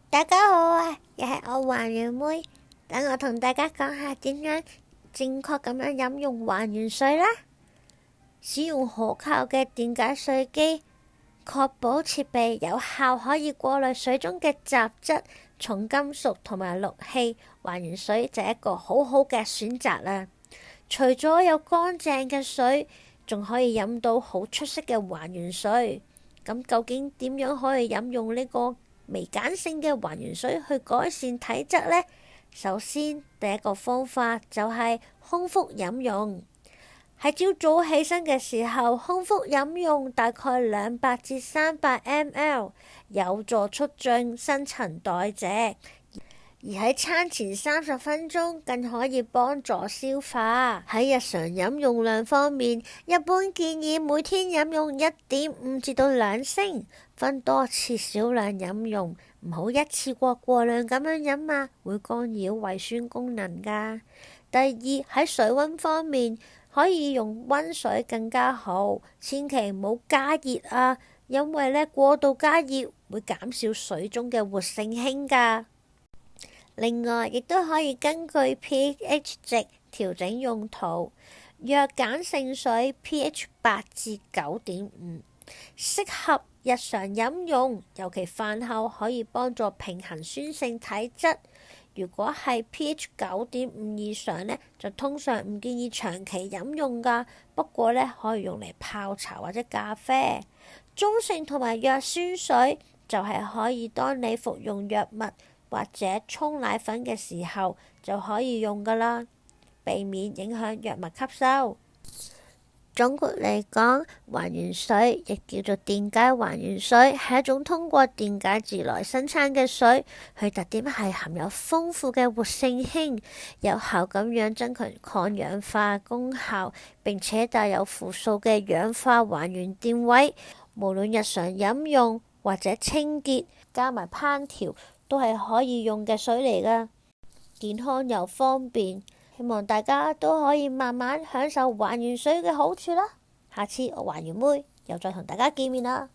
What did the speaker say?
大家好啊，又係我還原妹，等我同大家講下點樣正確咁樣飲用還原水啦。使用可靠嘅電解水機，確保設備有效可以過濾水中嘅雜質、重金屬同埋氯氣，還原水就係一個好好嘅選擇啦。除咗有乾淨嘅水，仲可以飲到好出色嘅還原水。咁究竟點樣可以飲用呢個微鹼性嘅還原水去改善體質呢？首先，第一個方法就係空腹飲用。喺朝早起身嘅時候，空腹飲用大概200至300 ml， 有助促進新陳代謝。而喺餐前30分鐘更可以幫助消化。喺日常飲用量方面，一般建議每天飲用1.5至到2升，分多次少量飲用，唔好一次過量咁樣飲啊，會干擾胃酸功能㗎。第二，喺水溫方面，可以用溫水更加好，千祈唔好加熱啊，因為過度加熱會減少水中嘅活性氫㗎。另外，亦都可以根據 pH 值調整用途。弱鹼性水 pH 8至9.5，適合日常飲用，尤其飯後可以幫助平衡酸性體質。如果係 pH 9.5以上呢，就通常唔建議長期飲用㗎。不過呢，可以用嚟泡茶或者咖啡。中性同埋弱酸水就係可以當你服用藥物或者沖奶粉嘅時候就可以用㗎啦，避免影響藥物吸收。總括嚟講，還原水亦叫做電解還原水，係一種通過電解質來生產嘅水。佢特點係含有豐富嘅活性氫，有效咁樣增強抗氧化功效，並且帶有負數嘅氧化還原電位。無論日常飲用或者清潔，加埋烹調，都係可以用嘅水嚟㗎，健康又方便。希望大家都可以慢慢享受還原水嘅好處啦。下次我還原妹又再同大家見面啦。